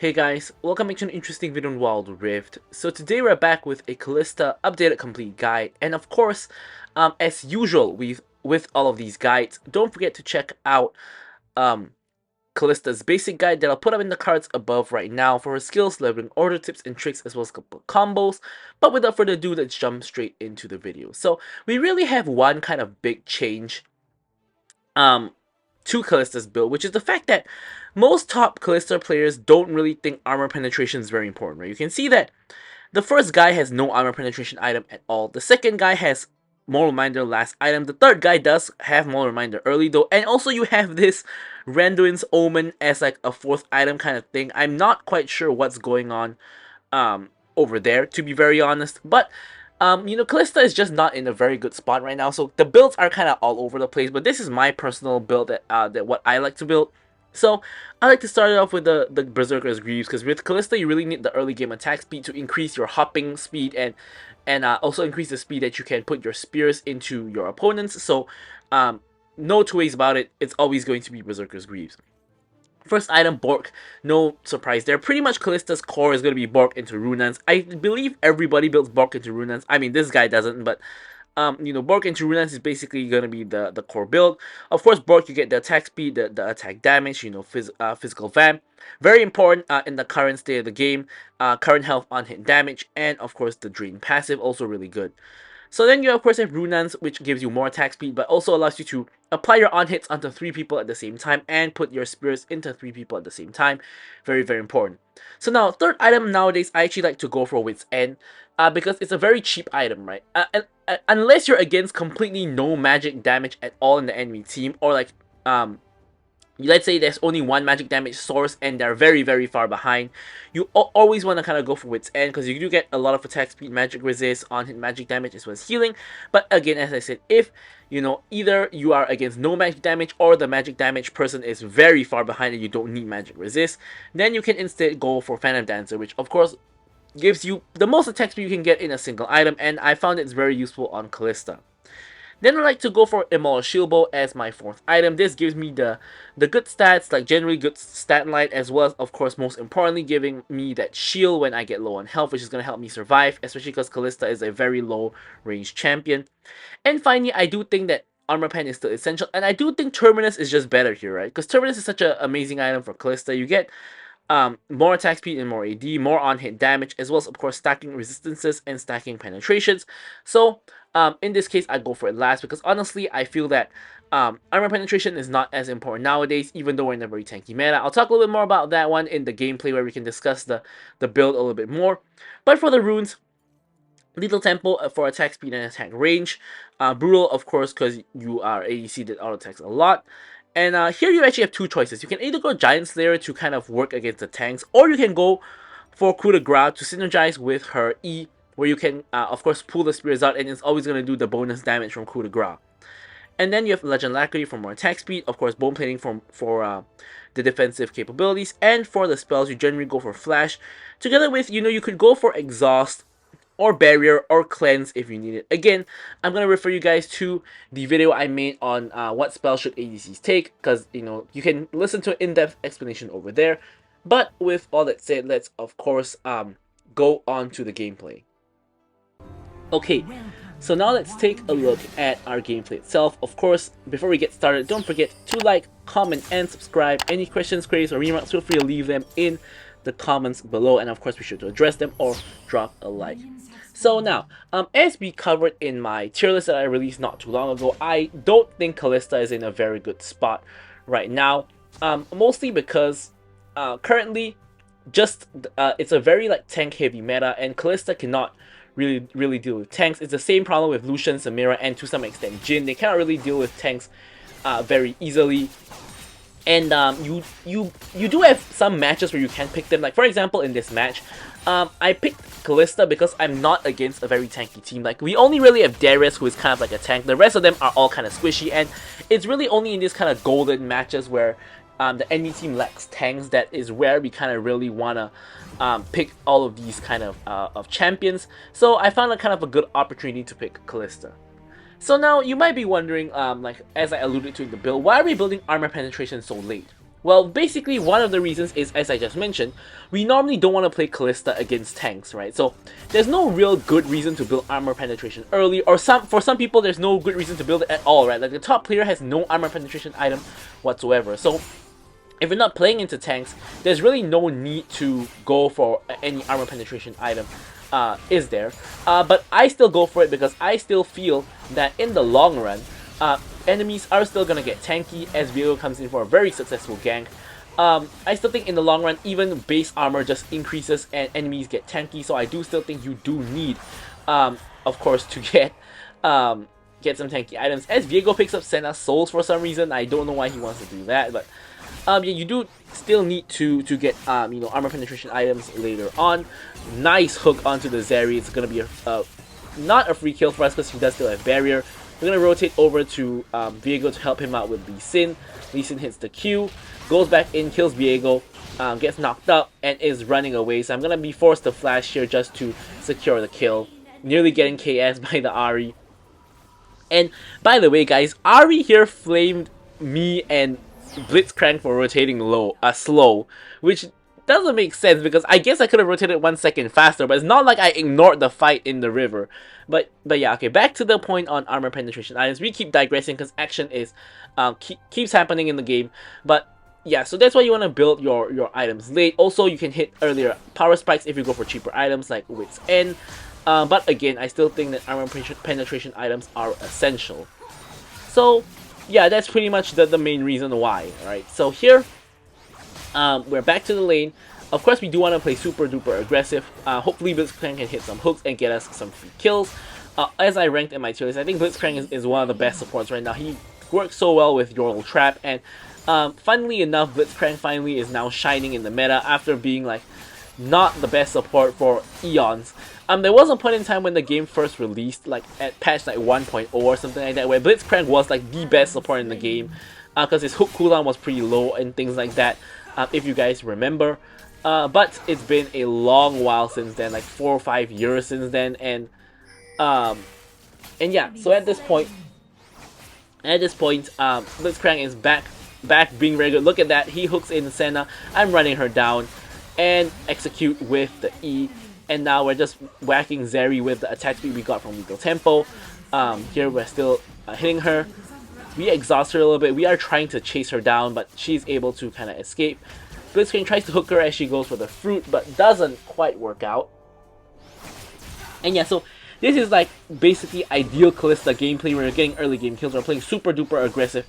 Hey guys, welcome back to an interesting video on Wild Rift. So today we're back with a Kalista updated complete guide, and of course, as usual with all of these guides, don't forget to check out Kalista's basic guide that I'll put up in the cards above right now for her skills, leveling, order tips and tricks, as well as a couple of combos. But without further ado, let's jump straight into the video. So we really have one kind of big change to Kalista's build, which is the fact that most top Kalista players don't really think armor penetration is very important, right? You can see that the first guy has no armor penetration item at all. The second guy has Moral Reminder last item. The third guy does have Moral Reminder early though. And also you have this Randuin's Omen as like a fourth item kind of thing. I'm not quite sure what's going on over there, to be very honest. But Kalista is just not in a very good spot right now, so the builds are kind of all over the place, but this is my personal build that what I like to build. So I like to start it off with the Berserker's Greaves, because with Kalista you really need the early game attack speed to increase your hopping speed and also increase the speed that you can put your spears into your opponents. So no two ways about it, it's always going to be Berserker's Greaves. First item, Bork. No surprise there. Pretty much Kalista's core is going to be Bork into Runans. I believe everybody builds Bork into Runans. I mean, this guy doesn't, but Bork into Runans is basically going to be the core build. Of course, Bork, you get the attack speed, the attack damage, physical vamp. Very important in the current state of the game. Current health on hit damage, and of course the drain passive, also really good. So then you of course have Runans, which gives you more attack speed, but also allows you to apply your on-hits onto 3 people at the same time and put your spears into 3 people at the same time. Very, very important. So now, third item nowadays, I actually like to go for Wit's End, because it's a very cheap item, right? Unless you're against completely no magic damage at all in the enemy team, or like, let's say there's only one magic damage source and they're very, very far behind, you always want to kind of go for Wit's End, because you do get a lot of attack speed, magic resist, on-hit magic damage, as well as healing. But again, as I said, if either you are against no magic damage or the magic damage person is very far behind and you don't need magic resist, then you can instead go for Phantom Dancer, which of course gives you the most attack speed you can get in a single item, and I found it's very useful on Kalista. Then I like to go for Immortal Shield Bow as my fourth item. This gives me the good stats, like generally good stat line, as well as, of course, most importantly, giving me that shield when I get low on health, which is going to help me survive, especially because Kalista is a very low range champion. And finally, I do think that Armor Pen is still essential, and I do think Terminus is just better here, right? Because Terminus is such an amazing item for Kalista. You get more attack speed and more AD, more on-hit damage, as well as, of course, stacking resistances and stacking penetrations. So, in this case, I go for it last, because honestly, I feel that armor penetration is not as important nowadays, even though we're in a very tanky meta. I'll talk a little bit more about that one in the gameplay, where we can discuss the build a little bit more. But for the runes, Lethal Tempo for attack speed and attack range. Brutal, of course, because you are ADC that auto attacks a lot. And here you actually have two choices. You can either go Giant Slayer to kind of work against the tanks, or you can go for Coup de Grace to synergize with her E, where you can, of course, pull the spears out, and it's always going to do the bonus damage from Coup de Grace. And then you have Legend Alacrity for more attack speed, of course, Bone Plating for the defensive capabilities, and for the spells, you generally go for Flash, together with, you could go for Exhaust, or Barrier, or Cleanse if you need it. Again, I'm going to refer you guys to the video I made on what spell should ADCs take, because, you can listen to an in-depth explanation over there. But with all that said, let's, of course, go on to the gameplay. Okay, so now let's take a look at our gameplay itself. Of course, before we get started, don't forget to like, comment, and subscribe. Any questions, queries, or remarks, feel free to leave them in the comments below, and of course be sure to address them or drop a like. So now, as we covered in my tier list that I released not too long ago, I don't think Kalista is in a very good spot right now, mostly because currently it's a very tank heavy meta, and Kalista cannot really deal with tanks. It's the same problem with Lucian, Samira, and to some extent Jhin. They cannot really deal with tanks very easily. And you do have some matches where you can pick them. Like, for example, in this match, I picked Kalista because I'm not against a very tanky team. Like, we only really have Darius, who is kind of like a tank. The rest of them are all kind of squishy, and it's really only in these kind of golden matches where the enemy team lacks tanks that is where we kind of really want to pick all of these kind of champions. So I found a kind of a good opportunity to pick Kalista. So now you might be wondering, as I alluded to in the build, why are we building armor penetration so late? Well, basically, one of the reasons is, as I just mentioned, we normally don't want to play Kalista against tanks, right? So there's no real good reason to build armor penetration early, or for some people, there's no good reason to build it at all, right? Like the top player has no armor penetration item whatsoever. So if you're not playing into tanks, there's really no need to go for any armor penetration item, is there? But I still go for it because I still feel that in the long run, enemies are still gonna get tanky as Viego comes in for a very successful gank. I still think in the long run, even base armor just increases and enemies get tanky, so I do still think you do need, of course, to get some tanky items. As Viego picks up Senna's souls for some reason, I don't know why he wants to do that, but yeah, you do still need to get you know, armor penetration items later on. Nice hook onto the Zeri. It's gonna be a not a free kill for us because he does still have barrier. We're gonna rotate over to Viego to help him out with Lee Sin. Lee Sin hits the Q, goes back in, kills Viego, gets knocked up, and is running away. So I'm gonna be forced to flash here just to secure the kill. Nearly getting KS by the Ahri. And by the way, guys, Ahri here flamed me and Blitzcrank for rotating slow, which doesn't make sense because I guess I could have rotated 1 second faster, but it's not like I ignored the fight in the river. But yeah, okay, back to the point on armor penetration items. We keep digressing because action is keeps happening in the game. But yeah, so that's why you want to build your items late. Also, you can hit earlier power spikes if you go for cheaper items like Wit's End. But again, I still think that armor penetration items are essential. So yeah, that's pretty much the main reason why, right? So here, we're back to the lane. Of course, we do want to play super duper aggressive. Hopefully, Blitzcrank can hit some hooks and get us some free kills. As I ranked in my tier list, I think Blitzcrank is one of the best supports right now. He works so well with Yordle Trap, and funnily enough, Blitzcrank finally is now shining in the meta after being like not the best support for eons. There was a point in time when the game first released, like at patch like 1.0 or something like that, where Blitzcrank was like the best support in the game because his hook cooldown was pretty low and things like that, if you guys remember. But it's been a long while since then, like 4 or 5 years since then, and yeah. So at this point, Blitzcrank is back being very good. Look at that, he hooks in Senna. I'm running her down and execute with the E. And now we're just whacking Zeri with the attack speed we got from Legal Tempo. Here we're still hitting her. We exhaust her a little bit. We are trying to chase her down, but she's able to kind of escape. Blitzcrank tries to hook her as she goes for the fruit, but doesn't quite work out. And yeah, so this is like basically ideal Kalista gameplay where you're getting early game kills. We're playing super duper aggressive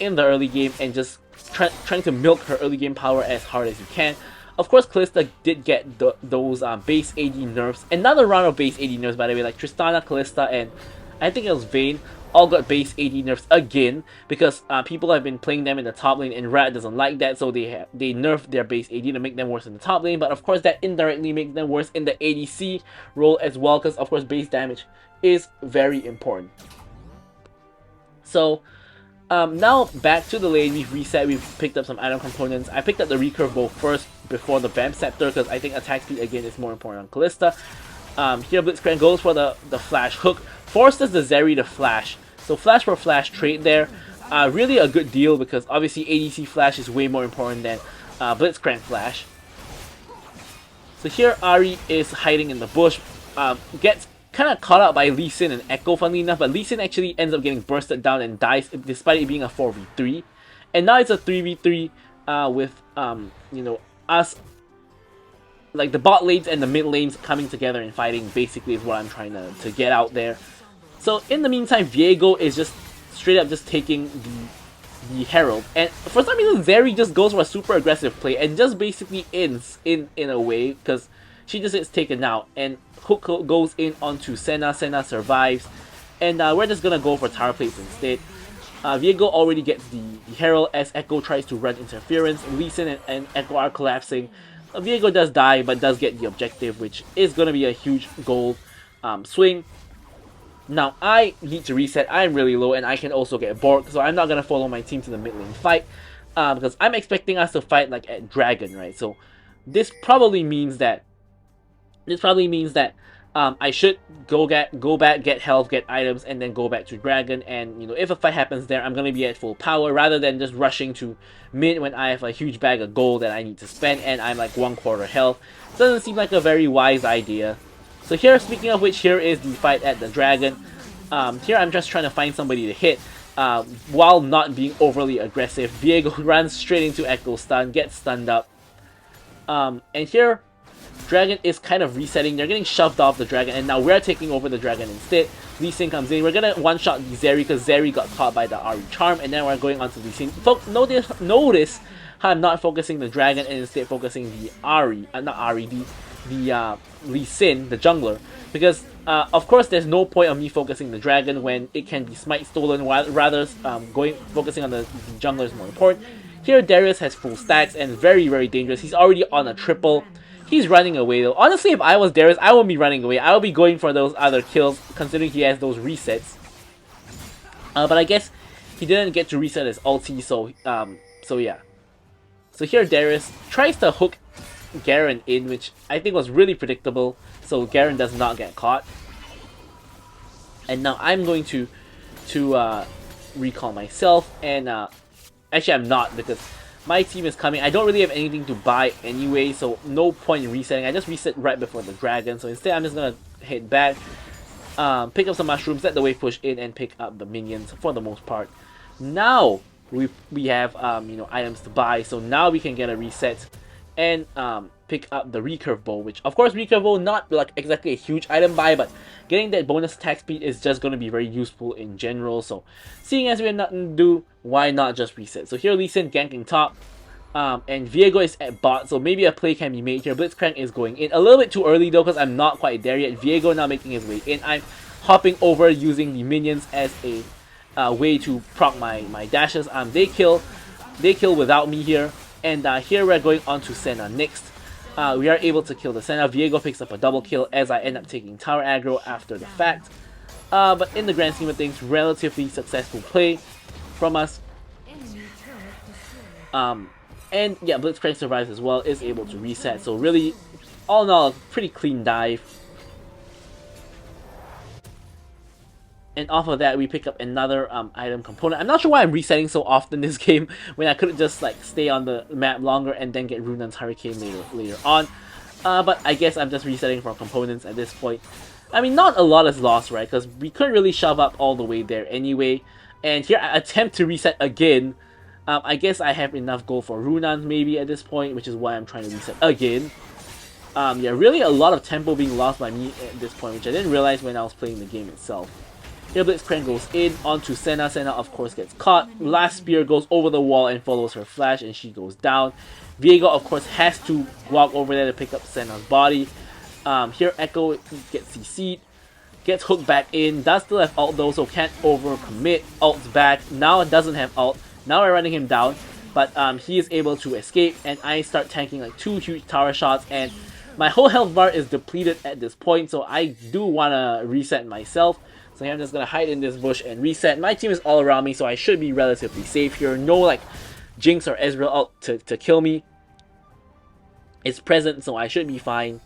in the early game and just trying to milk her early game power as hard as you can. Of course, Kalista did get those base AD nerfs. Another round of base AD nerfs, by the way, like Tristana, Kalista, and I think it was Vayne, all got base AD nerfs again because people have been playing them in the top lane, and Rat doesn't like that, so they nerfed their base AD to make them worse in the top lane. But of course, that indirectly makes them worse in the ADC role as well, because of course, base damage is very important. So now back to the lane, we've reset, we've picked up some item components. I picked up the recurve bow first before the Vamp Scepter because I think attack speed again is more important on Kalista. Here Blitzcrank goes for the flash hook, forces the Zeri to flash. So flash for flash trade there. Really a good deal because obviously ADC flash is way more important than Blitzcrank flash. So here Ahri is hiding in the bush, gets kind of caught out by Lee Sin and Echo, funnily enough, but Lee Sin actually ends up getting bursted down and dies despite it being a 4v3. And now it's a 3v3 with, you know, us, like the bot lanes and the mid lanes coming together and fighting basically is what I'm trying to get out there. So in the meantime, Viego is just straight up just taking the Herald. And for some reason, Zeri just goes for a super aggressive play and just basically ends in a way because she just gets taken out. And hook goes in onto Senna. Senna survives. And we're just going to go for tower plates instead. Viego already gets the Herald as Echo tries to run interference. Lee Sin and Echo are collapsing. Viego does die, but does get the objective, which is going to be a huge gold swing. Now, I need to reset. I'm really low, and I can also get Borg, so I'm not going to follow my team to the mid lane fight, because I'm expecting us to fight like at Dragon, right? So this probably means that I should go back, get health, get items, and then go back to Dragon. And you know, if a fight happens there, I'm gonna be at full power rather than just rushing to mid when I have a huge bag of gold that I need to spend and I'm like 1/4 health. Doesn't seem like a very wise idea. So here, speaking of which, here is the fight at the Dragon. Here I'm just trying to find somebody to hit. While not being overly aggressive, Viego runs straight into Echo Stun, gets stunned up. And here, Dragon is kind of resetting. They're getting shoved off the Dragon, and now we're taking over the Dragon instead. Lee Sin comes in. We're gonna one-shot the Zeri because Zeri got caught by the Ahri Charm, and then we're going on to Lee Sin. Notice how I'm not focusing the Dragon and instead focusing the Ahri, not Ahri, the Lee Sin, the jungler, because of course there's no point of me focusing the Dragon when it can be smite stolen. Rather, focusing on the jungler is more important. Here, Darius has full stacks and very, very dangerous. He's already on a triple. He's running away though. Honestly, if I was Darius, I wouldn't be running away. I would be going for those other kills, considering he has those resets. But I guess he didn't get to reset his ulti, so yeah. So here, Darius tries to hook Garen in, which I think was really predictable, so Garen does not get caught. And now I'm going to recall myself, and actually I'm not, because my team is coming. I don't really have anything to buy anyway, so no point in resetting. I just reset right before the Dragon, so instead I'm just gonna head back, pick up some mushrooms, let the wave push in, and pick up the minions for the most part. Now we have you know, items to buy, so now we can get a reset and pick up the recurve bow, which of course recurve bow not like exactly a huge item buy, but getting that bonus attack speed is just going to be very useful in general. So seeing as we have nothing to do, why not just reset? So here Lee Sin ganking top, and Viego is at bot, so maybe a play can be made here. Blitzcrank is going in a little bit too early though, because I'm not quite there yet. Viego now making his way in. I'm hopping over using the minions as a way to proc my dashes. They kill without me here. And here we're going on to Senna next. We are able to kill the Senna. Viego picks up a double kill as I end up taking tower aggro after the fact. But in the grand scheme of things, relatively successful play from us. And yeah, Blitzcrank survives as well, is able to reset. So really, all in all, a pretty clean dive. And off of that, we pick up another item component. I'm not sure why I'm resetting so often this game when I could just like stay on the map longer and then get Runan's Hurricane later on. But I guess I'm just resetting for components at this point. I mean, not a lot is lost, right? Because we couldn't really shove up all the way there anyway. And here I attempt to reset again. I guess I have enough gold for Runan maybe at this point, which is why I'm trying to reset again. Yeah, really a lot of tempo being lost by me at this point, which I didn't realize when I was playing the game itself. Here Blitzcrank goes in onto Senna. Senna of course gets caught. Last spear goes over the wall and follows her flash, and she goes down. Viego of course has to walk over there to pick up Senna's body. Here Echo gets CC'd, gets hooked back in, does still have ult though, so can't overcommit. Ult's back. Now it doesn't have ult. Now we're running him down, but he is able to escape, and I start tanking like 2 huge tower shots, and my whole health bar is depleted at this point, so I do want to reset myself. So I'm just going to hide in this bush and reset. My team is all around me, so I should be relatively safe here. No like Jinx or Ezreal out to kill me. It's present, so I should be fine.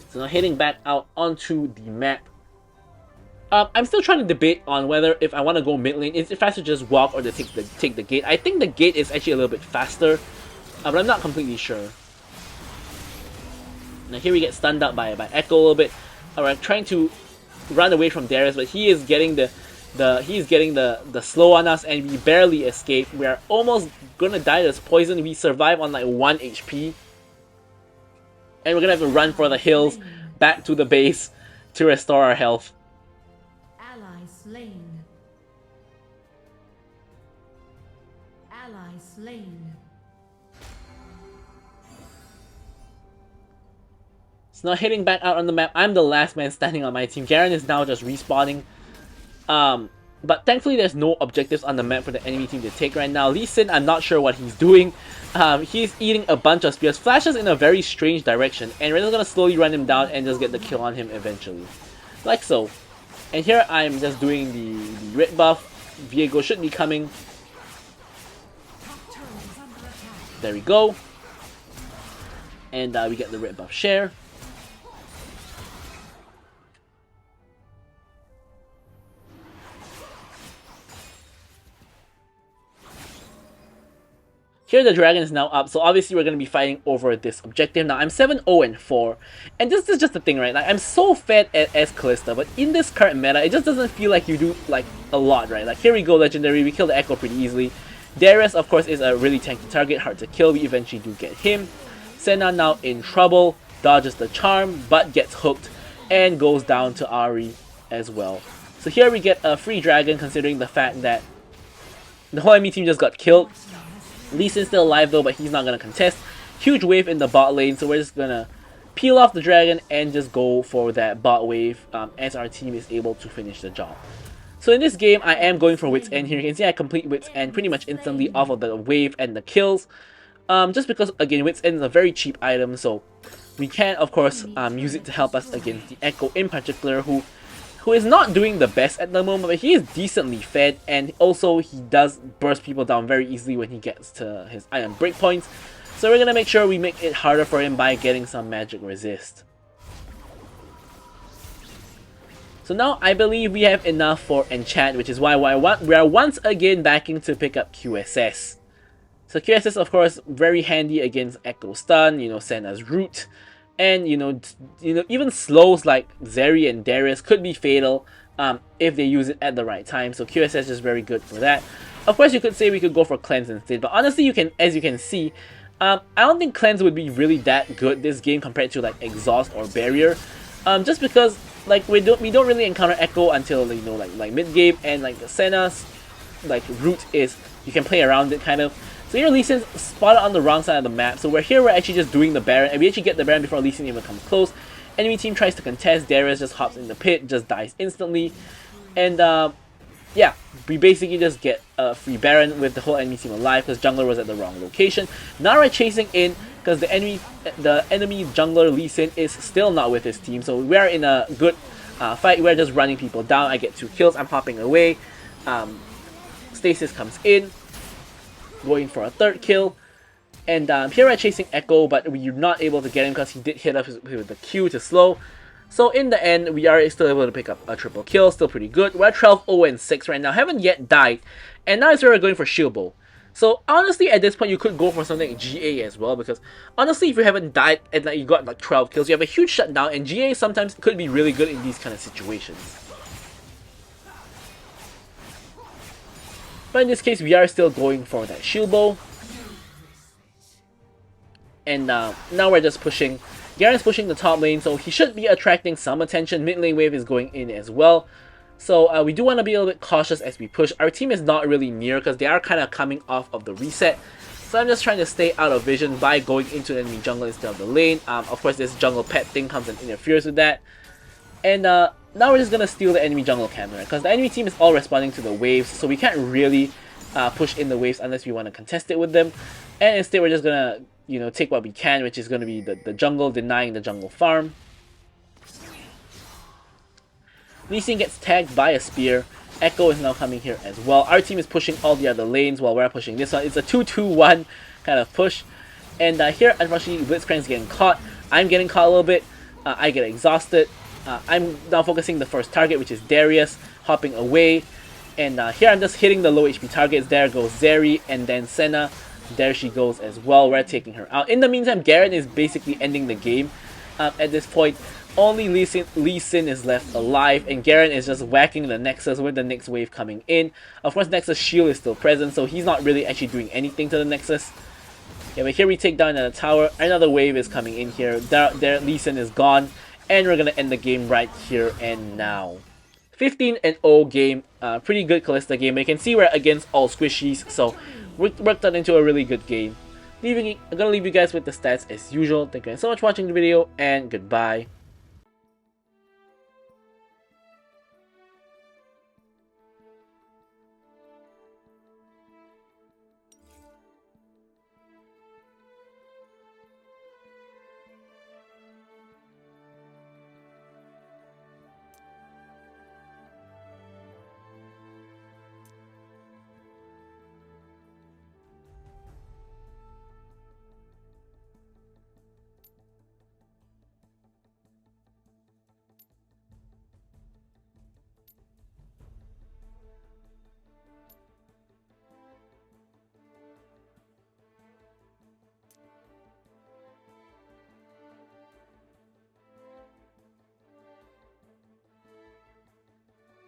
So now heading back out onto the map. I'm still trying to debate on whether if I want to go mid lane, is it faster to just walk or to take the gate. I think the gate is actually a little bit faster, but I'm not completely sure. Now here we get stunned up by Echo a little bit. Alright, trying to run away from Darius, but he is getting the slow on us, and we barely escape. We are almost gonna die to this poison. We survive on like 1 HP. And we're gonna have to run for the hills back to the base to restore our health. Ally slain. Ally slain. So now heading back out on the map, I'm the last man standing on my team. Garen is now just respawning. But thankfully there's no objectives on the map for the enemy team to take right now. Lee Sin, I'm not sure what he's doing. He's eating a bunch of spears, flashes in a very strange direction, and we're just gonna slowly run him down and just get the kill on him eventually. Like so. And here I'm just doing the red buff. Viego should be coming. There we go. And we get the red buff share. Here the dragon is now up, so obviously we're going to be fighting over this objective. Now I'm 7-0-4, and this is just the thing, right? Like, I'm so fed as Kalista, but in this current meta, it just doesn't feel like you do like a lot, right? Like here we go, legendary, we kill the Echo pretty easily. Darius, of course, is a really tanky target, hard to kill, we eventually do get him. Senna now in trouble, dodges the charm, but gets hooked, and goes down to Ahri as well. So here we get a free dragon, considering the fact that the whole enemy team just got killed. Lee Sin's still alive though, but he's not going to contest. Huge wave in the bot lane, so we're just going to peel off the dragon and just go for that bot wave as our team is able to finish the job. So in this game, I am going for Wit's End here. You can see I complete Wit's End pretty much instantly off of the wave and the kills. Just because, again, Wit's End is a very cheap item, so we can, of course, use it to help us against the Echo in particular, who is not doing the best at the moment, but he is decently fed, and also he does burst people down very easily when he gets to his iron breakpoints. So we're going to make sure we make it harder for him by getting some magic resist. So now I believe we have enough for enchant, which is why we are once again backing to pick up QSS. So QSS, of course, very handy against Echo Stun, you know, Senna's Root. And you know, even slows like Zeri and Darius could be fatal if they use it at the right time. So QSS is very good for that. Of course, you could say we could go for Cleanse instead, but honestly, you can, as you can see, I don't think Cleanse would be really that good this game compared to like Exhaust or Barrier, just because like we don't really encounter Echo until, you know, like mid game, and like Senna's like Root is you can play around it kind of. So here Lee Sin's spotted on the wrong side of the map, so we're actually just doing the Baron, and we actually get the Baron before Lee Sin even comes close. Enemy team tries to contest, Darius just hops in the pit, just dies instantly, and yeah, we basically just get a free Baron with the whole enemy team alive because jungler was at the wrong location. Nara chasing in because the enemy jungler Lee Sin is still not with his team, so we are in a good fight. We're just running people down. I get 2 kills, I'm hopping away. Stasis comes in, going for a 3rd kill, and here we're chasing Echo, but we're not able to get him because he did hit us with the Q to slow. So in the end, we are still able to pick up a triple kill, still pretty good. We're at 12-0-6 right now, haven't yet died, and now is where we're going for Shield Bow. So honestly, at this point, you could go for something like GA as well, because honestly, if you haven't died and like, you got like 12 kills, you have a huge shutdown, and GA sometimes could be really good in these kind of situations. But in this case, we are still going for that Shield Bow. And now we're just pushing. Garen's pushing the top lane, so he should be attracting some attention. Mid lane wave is going in as well. So we do want to be a little bit cautious as we push. Our team is not really near because they are kind of coming off of the reset. So I'm just trying to stay out of vision by going into the enemy jungle instead of the lane. Of course, this jungle pet thing comes and interferes with that. And now we're just going to steal the enemy jungle camp, right? Because the enemy team is all responding to the waves, so we can't really push in the waves unless we want to contest it with them. And instead we're just going to, you know, take what we can, which is going to be the jungle, denying the jungle farm. Lee Sin gets tagged by a spear. Echo is now coming here as well. Our team is pushing all the other lanes while we're pushing this one. It's a 2-2-1 kind of push. And here, unfortunately, Blitzcrank's getting caught. I'm getting caught a little bit. I get exhausted. I'm now focusing the first target, which is Darius, hopping away. And here I'm just hitting the low HP targets. There goes Zeri, and then Senna. There she goes as well. We're taking her out. In the meantime, Garen is basically ending the game. At this point, only Lee Sin is left alive, and Garen is just whacking the Nexus with the next wave coming in. Of course, Nexus shield is still present, so he's not really actually doing anything to the Nexus. Yeah, but here we take down another tower. Another wave is coming in here. There Lee Sin is gone, and we're gonna end the game right here and now. 15-0 game, pretty good Kalista game. But you can see we're against all squishies, so worked out into a really good game. I'm gonna leave you guys with the stats as usual. Thank you guys so much for watching the video, and goodbye.